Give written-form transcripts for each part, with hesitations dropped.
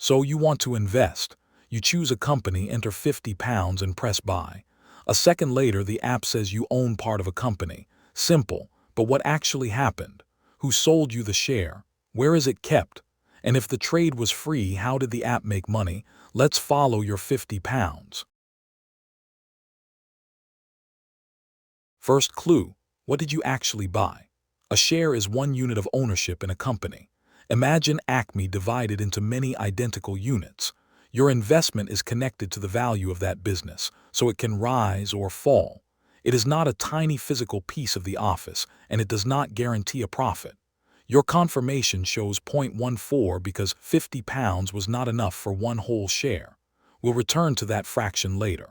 So you want to invest. You choose a company, enter £50 and press buy. A second later, the app says you own part of a company. Simple, but what actually happened? Who sold you the share? Where is it kept? And if the trade was free, how did the app make money? Let's follow your £50. First clue, what did you actually buy? A share is one unit of ownership in a company. Imagine Acme divided into many identical units. Your investment is connected to the value of that business, so it can rise or fall. It is not a tiny physical piece of the office, and it does not guarantee a profit. Your confirmation shows 0.14 because £50 was not enough for one whole share. We'll return to that fraction later.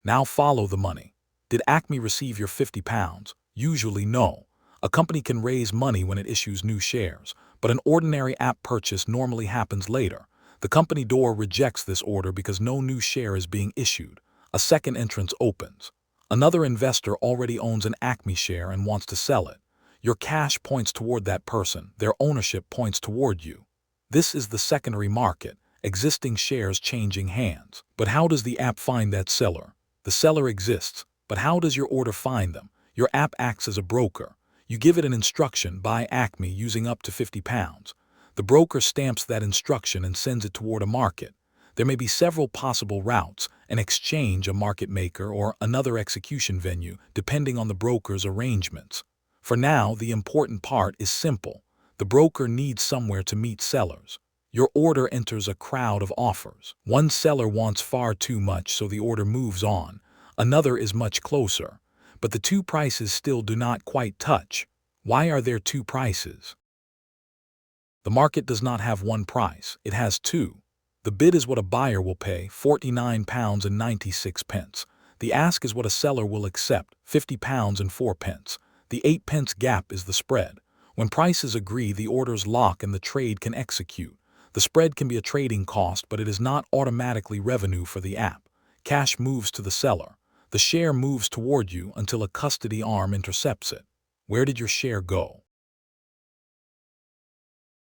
Now follow the money. Did Acme receive your £50? Usually no. A company can raise money when it issues new shares, but an ordinary app purchase normally happens later. The company door rejects this order because no new share is being issued. A second entrance opens. Another investor already owns an Acme share and wants to sell it. Your cash points toward that person. Their ownership points toward you. This is the secondary market, existing shares changing hands. But how does the app find that seller? The seller exists, but how does your order find them? Your app acts as a broker. You give it an instruction, buy Acme using up to £50. The broker stamps that instruction and sends it toward a market. There may be several possible routes, an exchange, a market maker, or another execution venue, depending on the broker's arrangements. For now, the important part is simple. The broker needs somewhere to meet sellers. Your order enters a crowd of offers. One seller wants far too much, so the order moves on. Another is much closer. But the two prices still do not quite touch. Why are there two prices? The market does not have one price, it has two. The bid is what a buyer will pay, £49.96. The ask is what a seller will accept, £50.04. The 8p gap is the spread. When prices agree, the orders lock and the trade can execute. The spread can be a trading cost, but it is not automatically revenue for the app. Cash moves to the seller. The share moves toward you until a custody arm intercepts it. Where did your share go?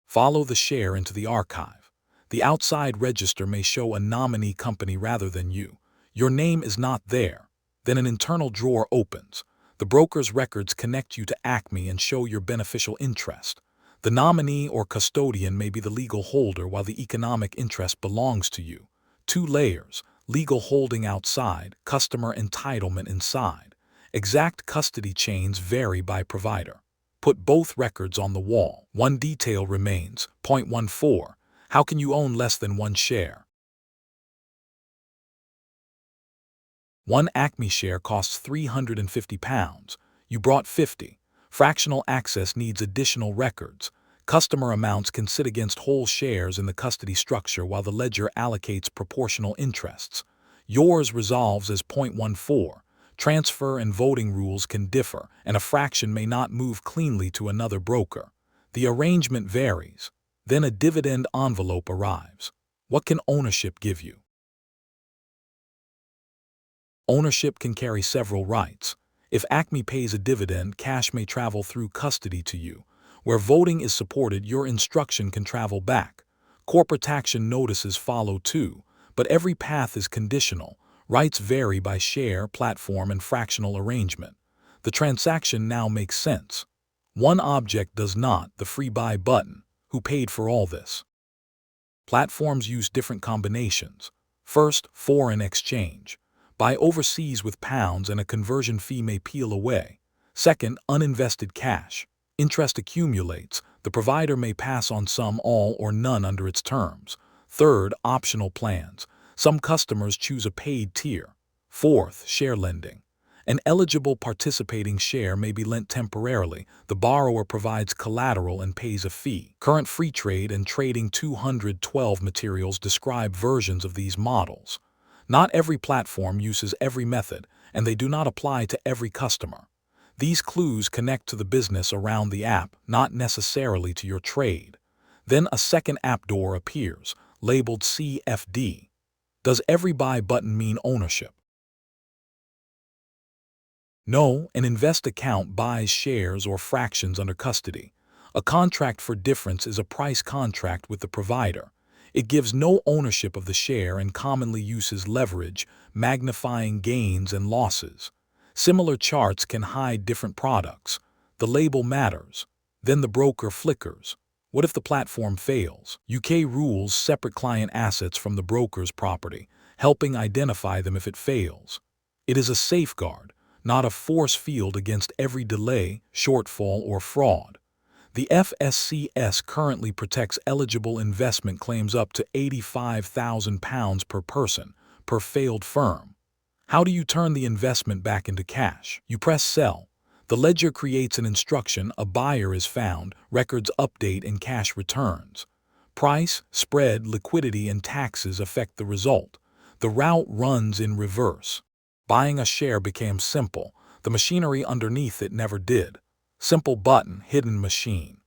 Follow the share into the archive. The outside register may show a nominee company rather than you. Your name is not there. Then an internal drawer opens. The broker's records connect you to Acme and show your beneficial interest. The nominee or custodian may be the legal holder while the economic interest belongs to you. 2 layers. Legal holding outside, customer entitlement inside. Exact custody chains vary by provider. Put both records on the wall. One detail remains, 0.14. How can you own less than one share? One Acme share costs £350. You brought 50. Fractional access needs additional records. Customer amounts can sit against whole shares in the custody structure while the ledger allocates proportional interests. Yours resolves as 0.14. Transfer and voting rules can differ, and a fraction may not move cleanly to another broker. The arrangement varies. Then a dividend envelope arrives. What can ownership give you? Ownership can carry several rights. If Acme pays a dividend, cash may travel through custody to you. Where voting is supported, your instruction can travel back. Corporate action notices follow too, but every path is conditional. Rights vary by share, platform, and fractional arrangement. The transaction now makes sense. One object does not, the free buy button. Who paid for all this? Platforms use different combinations. First, foreign exchange. Buy overseas with pounds and a conversion fee may peel away. Second, uninvested cash. Interest accumulates. The provider may pass on some, all, or none under its terms. Third, optional plans. Some customers choose a paid tier. Fourth, share lending. An eligible participating share may be lent temporarily. The borrower provides collateral and pays a fee. Current free trade and trading 212 materials describe versions of these models. Not every platform uses every method, and they do not apply to every customer. These clues connect to the business around the app, not necessarily to your trade. Then a second app door appears, labeled CFD. Does every buy button mean ownership? No, an invest account buys shares or fractions under custody. A contract for difference is a price contract with the provider. It gives no ownership of the share and commonly uses leverage, magnifying gains and losses. Similar charts can hide different products. The label matters. Then the broker flickers. What if the platform fails? UK rules separate client assets from the broker's property, helping identify them if it fails. It is a safeguard, not a force field against every delay, shortfall, or fraud. The FSCS currently protects eligible investment claims up to £85,000 per person, per failed firm. How do you turn the investment back into cash? You press sell. The ledger creates an instruction, a buyer is found, records update, and cash returns. Price, spread, liquidity, and taxes affect the result. The route runs in reverse. Buying a share became simple. The machinery underneath it never did. Simple button, hidden machine.